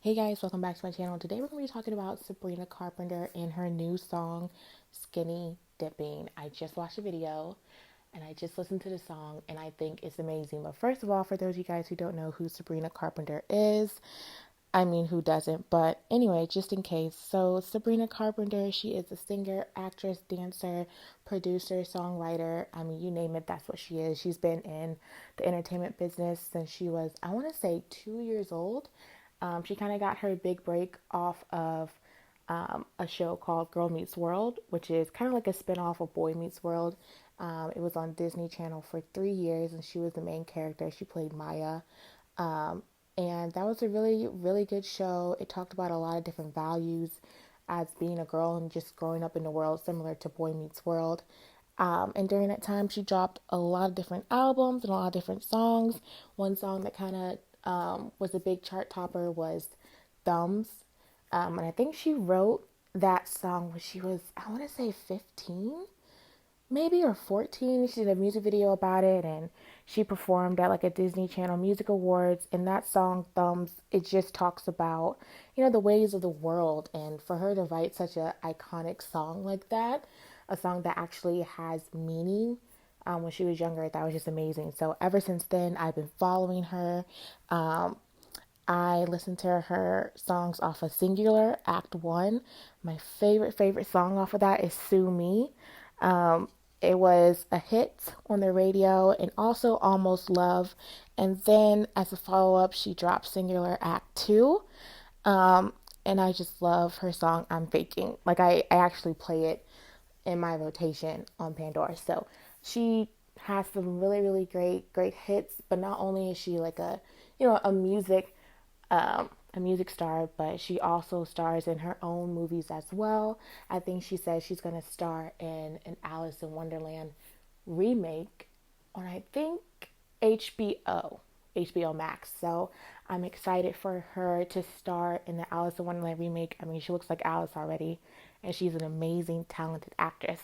Hey guys, welcome back to my channel. Today we're going to be talking about Sabrina Carpenter and her new song, Skinny Dipping. I just watched a video and I just listened to the song and I think it's amazing. But first of all, for those of you guys who don't know who Sabrina Carpenter is, I mean, who doesn't? But anyway, just in case. So, Sabrina Carpenter, she is a singer, actress, dancer, producer, songwriter. I mean, you name it, that's what she is. She's been in the entertainment business since she was, I want to say, 2 years old. She kind of got her big break off of a show called Girl Meets World, which is kind of like a spinoff of Boy Meets World. It was on Disney Channel for 3 years, and she was the main character. She played Maya. Um, and that was a really, really good show. It talked about a lot of different values as being a girl and just growing up in the world, similar to Boy Meets World. And during that time, she dropped a lot of different albums and a lot of different songs. One song that kind of was a big chart topper was Thumbs. And I think she wrote that song when she was, I want to say 15, maybe, or 14. She did a music video about it and she performed at like a Disney Channel Music Awards. And that song, Thumbs, it just talks about, the ways of the world. And for her to write such an iconic song like that, a song that actually has meaning, when she was younger, that was just amazing. So ever since then, I've been following her. I listened to her songs off of Singular, Act 1. My favorite song off of that is Sue Me. It was a hit on the radio, and also Almost Love. And then as a follow-up, she dropped Singular Act 2. And I just love her song, I'm Faking. Like, I actually play it in my rotation on Pandora. So she has some really, really great hits. But not only is she like a music star, but she also stars in her own movies as well. I think she says she's going to star in an Alice in Wonderland remake on, I think, HBO Max. So I'm excited for her to star in the Alice in Wonderland remake. I mean, she looks like Alice already, and she's an amazing, talented actress.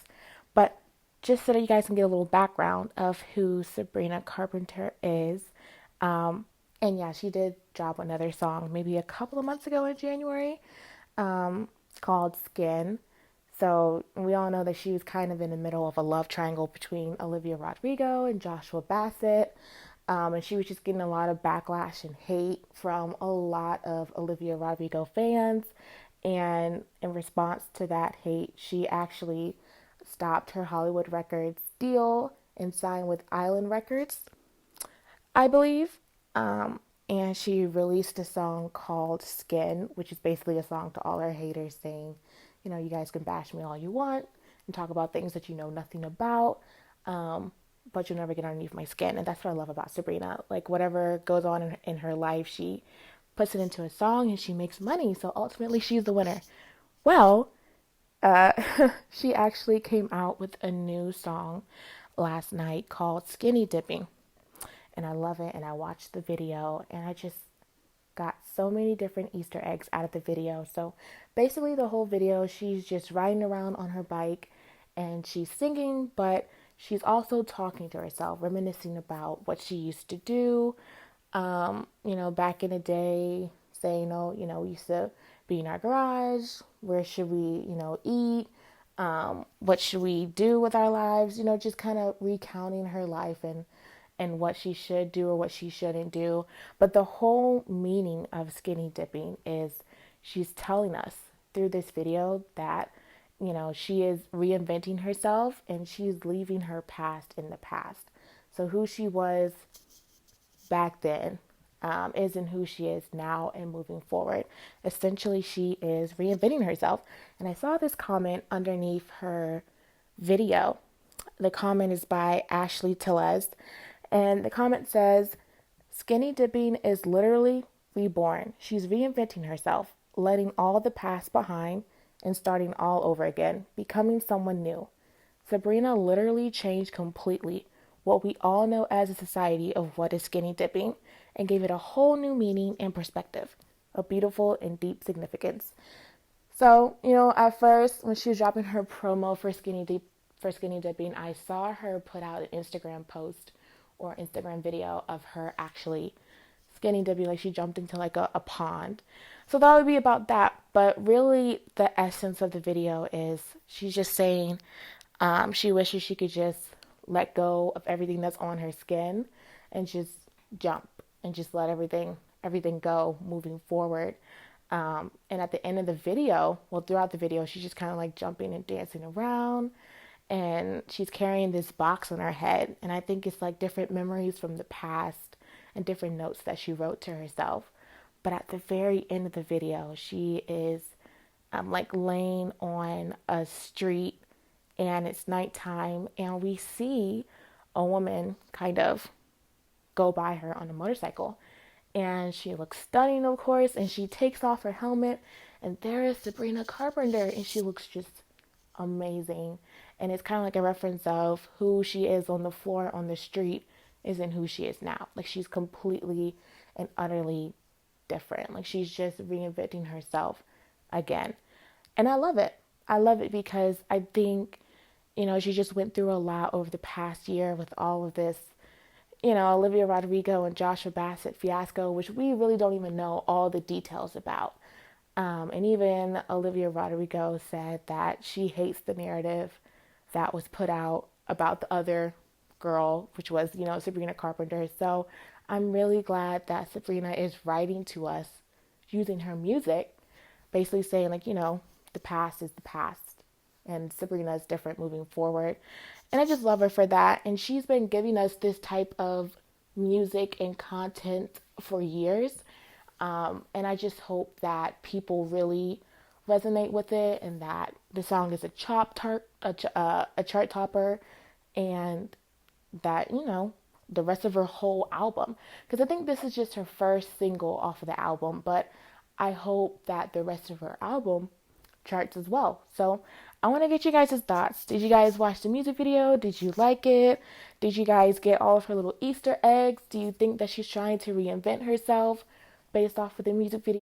But just so that you guys can get a little background of who Sabrina Carpenter is, and yeah, she did drop another song maybe a couple of months ago in January, called Skin. So we all know that she was kind of in the middle of a love triangle between Olivia Rodrigo and Joshua Bassett. And she was just getting a lot of backlash and hate from a lot of Olivia Rodrigo fans. And in response to that hate, she actually stopped her Hollywood Records deal and signed with Island Records, I believe. And she released a song called Skin, which is basically a song to all her haters saying, you guys can bash me all you want and talk about things that you know nothing about, but you'll never get underneath my skin. And that's what I love about Sabrina. Like, whatever goes on in her life, she puts it into a song and she makes money. So ultimately, she's the winner. Well, uh, she actually came out with a new song last night called Skinny Dipping. And I love it. And I watched the video and I just got so many different Easter eggs out of the video. So basically, the whole video, she's just riding around on her bike and she's singing, but she's also talking to herself, reminiscing about what she used to do, back in the day, saying, oh, we used to be in our garage. Where should we, eat? What should we do with our lives? Just kind of recounting her life and what she should do or what she shouldn't do. But the whole meaning of skinny dipping is she's telling us through this video that, she is reinventing herself and she's leaving her past in the past. So who she was back then, isn't who she is now and moving forward. Essentially, she is reinventing herself. And I saw this comment underneath her video. The comment is by Ashley Tellez. And the comment says, Skinny dipping is literally reborn. She's reinventing herself, letting all the past behind and starting all over again, becoming someone new. Sabrina literally changed completely what we all know as a society of what is skinny dipping and gave it a whole new meaning and perspective, a beautiful and deep significance. So, at first when she was dropping her promo for skinny dipping, I saw her put out an Instagram post or Instagram video of her actually skinny dipping, like she jumped into like a pond. So that would be about that. But really, the essence of the video is she's just saying she wishes she could just let go of everything that's on her skin and just jump and just let everything go moving forward. And at the end of the video, well, throughout the video, she's just kind of like jumping and dancing around, and she's carrying this box on her head. And I think it's like different memories from the past and different notes that she wrote to herself. But at the very end of the video, she is like laying on a street, and it's nighttime, and we see a woman kind of go by her on a motorcycle, and she looks stunning, of course, and she takes off her helmet, and there is Sabrina Carpenter, and she looks just amazing. And it's kind of like a reference of who she is on the floor on the street isn't who she is now. Like, she's completely and utterly different. Like, she's just reinventing herself again. And I love it. I love it because I think, she just went through a lot over the past year with all of this, Olivia Rodrigo and Joshua Bassett fiasco, which we really don't even know all the details about. And even Olivia Rodrigo said that she hates the narrative that was put out about the other girl, which was, Sabrina Carpenter. So I'm really glad that Sabrina is writing to us using her music, basically saying, like, the past is the past and Sabrina is different moving forward. And I just love her for that. And she's been giving us this type of music and content for years. And I just hope that people really resonate with it, and that the song is a chart topper, and that, the rest of her whole album. Because I think this is just her first single off of the album, but I hope that the rest of her album charts as well. So I want to get you guys' thoughts. Did you guys watch the music video? Did you like it? Did you guys get all of her little Easter eggs? Do you think that she's trying to reinvent herself based off of the music video?